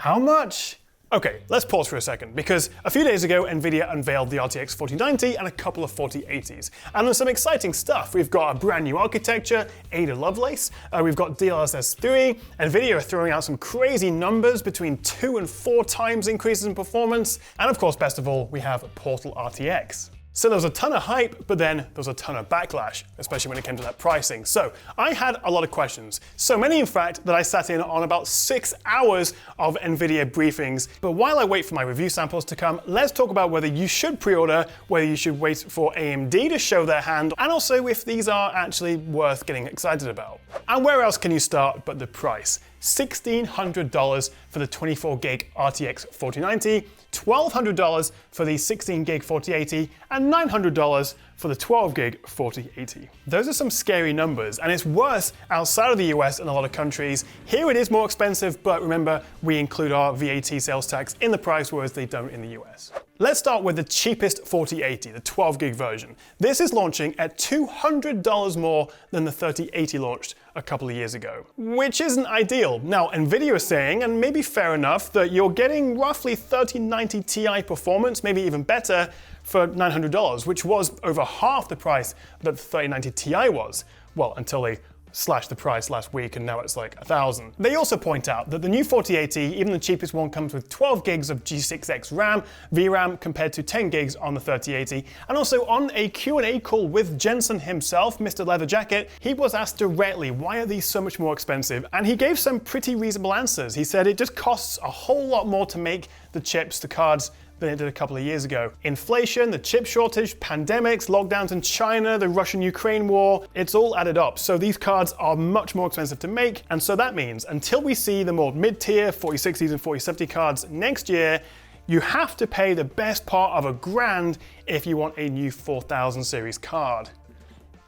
How much? Okay, let's pause for a second, because a few days ago, NVIDIA unveiled the RTX 4090 and a couple of 4080s. And there's some exciting stuff. We've got a brand new architecture, Ada Lovelace, we've got DLSS 3, NVIDIA are throwing out some crazy numbers between 2 and 4 times increases in performance, and of course, best of all, we have Portal RTX. So there was a ton of hype, but then there was a ton of backlash, especially when it came to that pricing. So I had a lot of questions. So many, in fact, that I sat in on about 6 hours of NVIDIA briefings. But while I wait for my review samples to come, let's talk about whether you should pre-order, whether you should wait for AMD to show their hand, and also if these are actually worth getting excited about. And where else can you start but the price? $1,600 for the 24 gig RTX 4090, $1,200 for the 16 gig 4080, and $900 for the 12 gig 4080. Those are some scary numbers, and it's worse outside of the US in a lot of countries. Here it is more expensive, but remember, we include our VAT sales tax in the price, whereas they don't in the US. Let's start with the cheapest 4080, the 12 gig version. This is launching at $200 more than the 3080 launched a couple of years ago, which isn't ideal. Now, NVIDIA is saying, and maybe fair enough, that you're getting roughly 3090 Ti performance, maybe even better, for $900, which was over half the price that the 3090 Ti was. Well, until they slashed the price last week, and now it's like $1,000. They also point out that the new 4080, even the cheapest one, comes with 12 gigs of G6X RAM, VRAM, compared to 10 gigs on the 3080. And also on a Q&A call with Jensen himself, Mr. Leather Jacket, he was asked directly, why are these so much more expensive? And he gave some pretty reasonable answers. He said it just costs a whole lot more to make the chips, the cards, than it did a couple of years ago. Inflation, the chip shortage, pandemics, lockdowns in China, the Russian-Ukraine war, it's all added up. So these cards are much more expensive to make, and so that means until we see the more mid-tier 4060s and 4070 cards next year, you have to pay the best part of $1,000 if you want a new 4000 series card.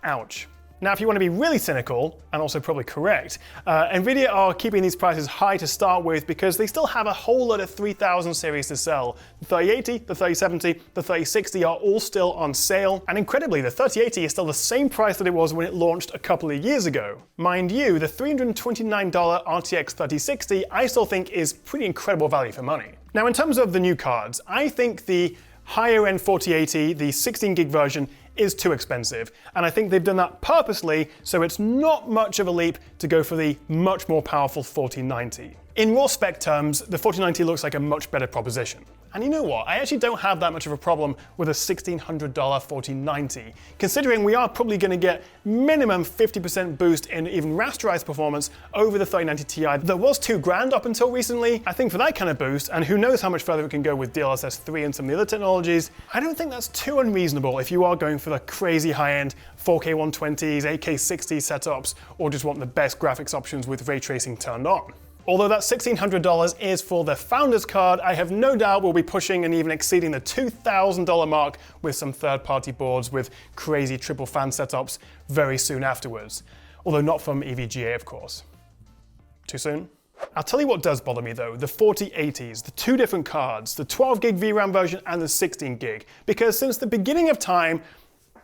Ouch. Now, if you want to be really cynical, and also probably correct, NVIDIA are keeping these prices high to start with because they still have a whole lot of 3000 series to sell. The 3080, the 3070, the 3060 are all still on sale, and incredibly, the 3080 is still the same price that it was when it launched a couple of years ago. Mind you, the $329 RTX 3060 I still think is pretty incredible value for money. Now, in terms of the new cards, I think the higher-end 4080, the 16 gig version, is too expensive, and I think they've done that purposely, so it's not much of a leap to go for the much more powerful 4090. In raw spec terms, the 4090 looks like a much better proposition. And you know what, I actually don't have that much of a problem with a $1,600 4090, considering we are probably going to get minimum 50% boost in even rasterized performance over the 3090 Ti that was $2,000 up until recently. I think for that kind of boost, and who knows how much further it can go with DLSS 3 and some of the other technologies, I don't think that's too unreasonable if you are going for the crazy high-end 4K 120s, 8K 60 setups, or just want the best graphics options with ray tracing turned on. Although that $1,600 is for the Founders card, I have no doubt we'll be pushing and even exceeding the $2,000 mark with some third-party boards with crazy triple fan setups very soon afterwards. Although not from EVGA, of course. Too soon? I'll tell you what does bother me though, the 4080s, the two different cards, the 12 gig VRAM version and the 16 gig. Because since the beginning of time,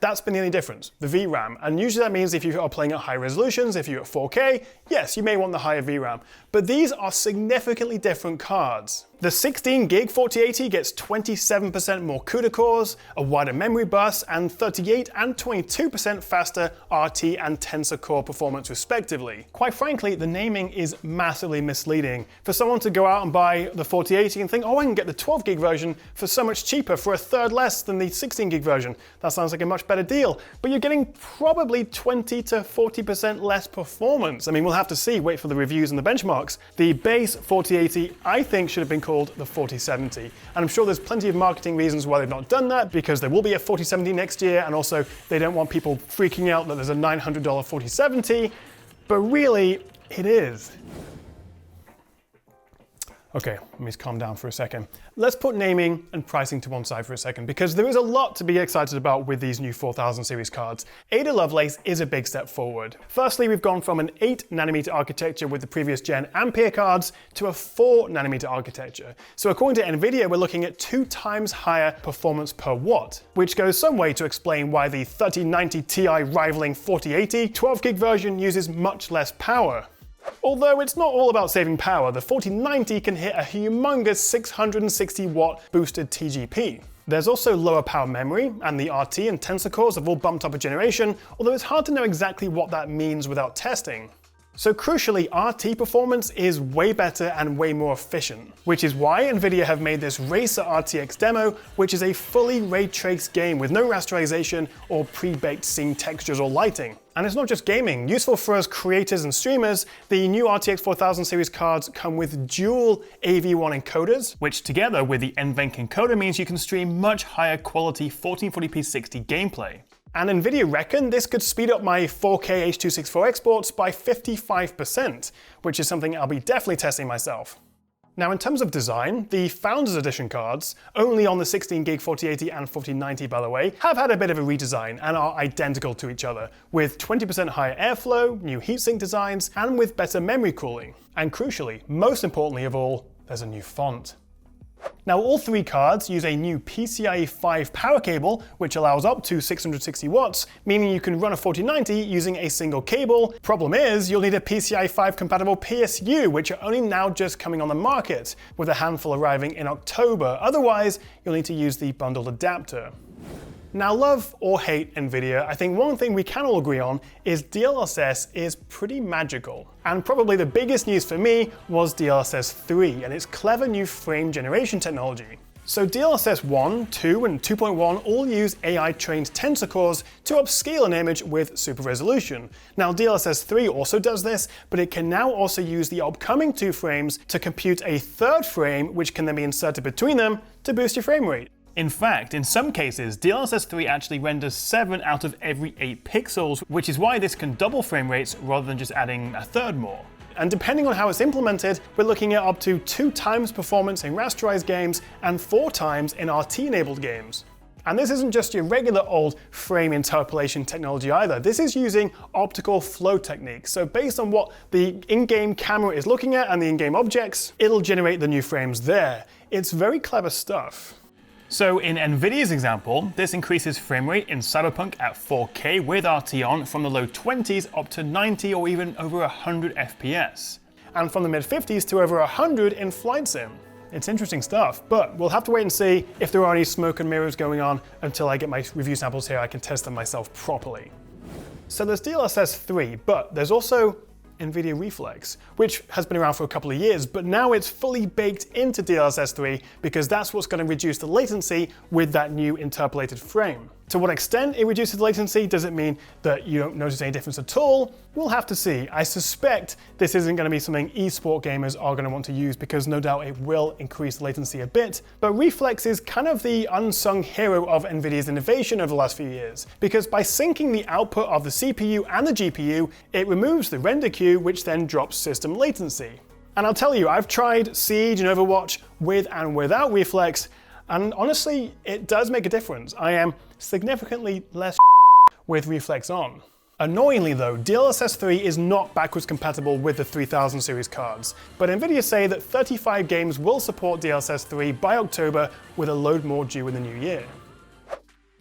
that's been the only difference, the VRAM. And usually that means if you are playing at high resolutions, if you're at 4K, yes, you may want the higher VRAM. But these are significantly different cards. The 16 gig 4080 gets 27% more CUDA cores, a wider memory bus, and 38 and 22% faster RT and Tensor core performance respectively. Quite frankly, the naming is massively misleading. For someone to go out and buy the 4080 and think, oh, I can get the 12 gig version for so much cheaper, for a third less than the 16 gig version. That sounds like a much better deal. But you're getting probably 20 to 40% less performance. I mean, we'll have to see, wait for the reviews and the benchmarks. The base 4080, I think, should have been called the 4070. And I'm sure there's plenty of marketing reasons why they've not done that, because there will be a 4070 next year, and also they don't want people freaking out that there's a $900 4070, but really, it is. Okay, let me just calm down for a second. Let's put naming and pricing to one side for a second, because there is a lot to be excited about with these new 4000 series cards. Ada Lovelace is a big step forward. Firstly, we've gone from an 8nm architecture with the previous gen Ampere cards to a 4nm architecture. So according to NVIDIA, we're looking at 2 times higher performance per watt, which goes some way to explain why the 3090 Ti rivaling 4080 12 gig version uses much less power. Although it's not all about saving power, the 4090 can hit a humongous 660 watt boosted TGP. There's also lower power memory, and the RT and Tensor cores have all bumped up a generation, although it's hard to know exactly what that means without testing. So crucially, RT performance is way better and way more efficient, which is why Nvidia have made this Racer RTX demo, which is a fully ray-traced game with no rasterization or pre-baked scene textures or lighting. And it's not just gaming. Useful for us creators and streamers, the new RTX 4000 series cards come with dual AV1 encoders, which together with the NVENC encoder means you can stream much higher quality 1440p 60 gameplay. And Nvidia reckon this could speed up my 4K H.264 exports by 55%, which is something I'll be definitely testing myself. Now in terms of design, the Founders Edition cards, only on the 16GB 4080 and 4090 by the way, have had a bit of a redesign and are identical to each other, with 20% higher airflow, new heatsink designs, and with better memory cooling. And crucially, most importantly of all, there's a new font. Now all three cards use a new PCIe 5 power cable, which allows up to 660 watts, meaning you can run a 4090 using a single cable. Problem is, you'll need a PCIe 5 compatible PSU, which are only now just coming on the market, with a handful arriving in October. Otherwise, you'll need to use the bundled adapter. Now love or hate Nvidia, I think one thing we can all agree on is DLSS is pretty magical. And probably the biggest news for me was DLSS 3 and its clever new frame generation technology. So DLSS 1, 2, and 2.1 all use AI-trained tensor cores to upscale an image with super resolution. Now DLSS 3 also does this, but it can now also use the upcoming 2 frames to compute a third frame, which can then be inserted between them to boost your frame rate. In fact, in some cases, DLSS 3 actually renders 7 out of every 8 pixels, which is why this can double frame rates rather than just adding a third more. And depending on how it's implemented, we're looking at up to 2 times performance in rasterized games and 4 times in RT-enabled games. And this isn't just your regular old frame interpolation technology either. This is using optical flow techniques. So based on what the in-game camera is looking at and the in-game objects, it'll generate the new frames there. It's very clever stuff. So in Nvidia's example, this increases frame rate in Cyberpunk at 4K with RT on from the low 20s up to 90 or even over 100 FPS. And from the mid 50s to over 100 in Flight Sim. It's interesting stuff, but we'll have to wait and see if there are any smoke and mirrors going on until I get my review samples here. I can test them myself properly. So there's DLSS 3, but there's also NVIDIA Reflex, which has been around for a couple of years, but now it's fully baked into DLSS 3 because that's what's going to reduce the latency with that new interpolated frame. To what extent it reduces the latency? Does it mean that you don't notice any difference at all? We'll have to see. I suspect this isn't going to be something esport gamers are going to want to use because no doubt it will increase the latency a bit. But Reflex is kind of the unsung hero of NVIDIA's innovation over the last few years, because by syncing the output of the CPU and the GPU, it removes the render queue, which then drops system latency. And I'll tell you, I've tried Siege and Overwatch with and without Reflex, and honestly, it does make a difference. I am significantly less with Reflex on. Annoyingly though, DLSS 3 is not backwards compatible with the 3000 series cards, but Nvidia say that 35 games will support DLSS 3 by October, with a load more due in the new year.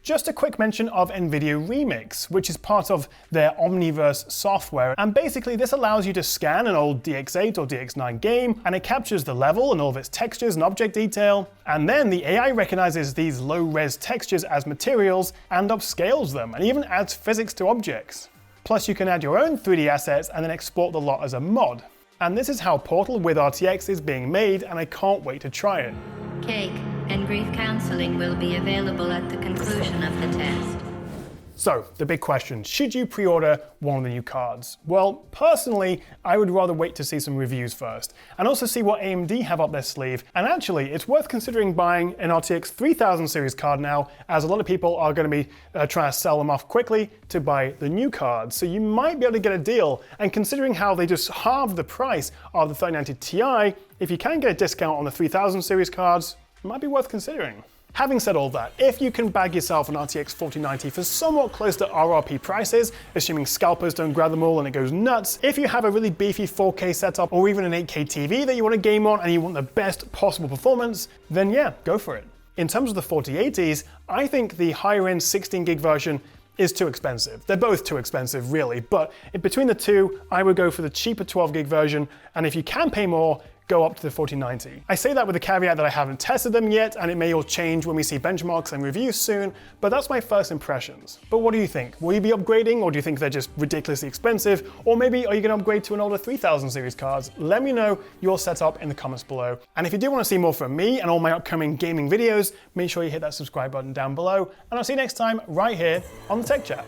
Just a quick mention of NVIDIA Remix, which is part of their Omniverse software, and basically this allows you to scan an old DX8 or DX9 game, and it captures the level and all of its textures and object detail, and then the AI recognizes these low-res textures as materials and upscales them, and even adds physics to objects. Plus you can add your own 3D assets and then export the lot as a mod. And this is how Portal with RTX is being made, and I can't wait to try it. Cake and brief counseling will be available at the conclusion of the test. So, the big question, should you pre-order one of the new cards? Well, personally, I would rather wait to see some reviews first, and also see what AMD have up their sleeve. And actually, it's worth considering buying an RTX 3000 series card now, as a lot of people are going to be trying to sell them off quickly to buy the new cards. So you might be able to get a deal, and considering how they just halved the price of the 3090 Ti, if you can get a discount on the 3000 series cards, it might be worth considering. Having said all that, if you can bag yourself an RTX 4090 for somewhat close to RRP prices, assuming scalpers don't grab them all and it goes nuts, if you have a really beefy 4K setup or even an 8K TV that you want to game on and you want the best possible performance, then yeah, go for it. In terms of the 4080s, I think the higher end 16GB version is too expensive. They're both too expensive, really, but between the two, I would go for the cheaper 12 gig version, and if you can pay more, go up to the 1490. I say that with the caveat that I haven't tested them yet, and it may all change when we see benchmarks and reviews soon, but that's my first impressions. But what do you think? Will you be upgrading, or do you think they're just ridiculously expensive? Or maybe are you going to upgrade to an older 3000 series cards? Let me know your setup in the comments below. And if you do want to see more from me and all my upcoming gaming videos, make sure you hit that subscribe button down below, and I'll see you next time right here on the Tech Chat.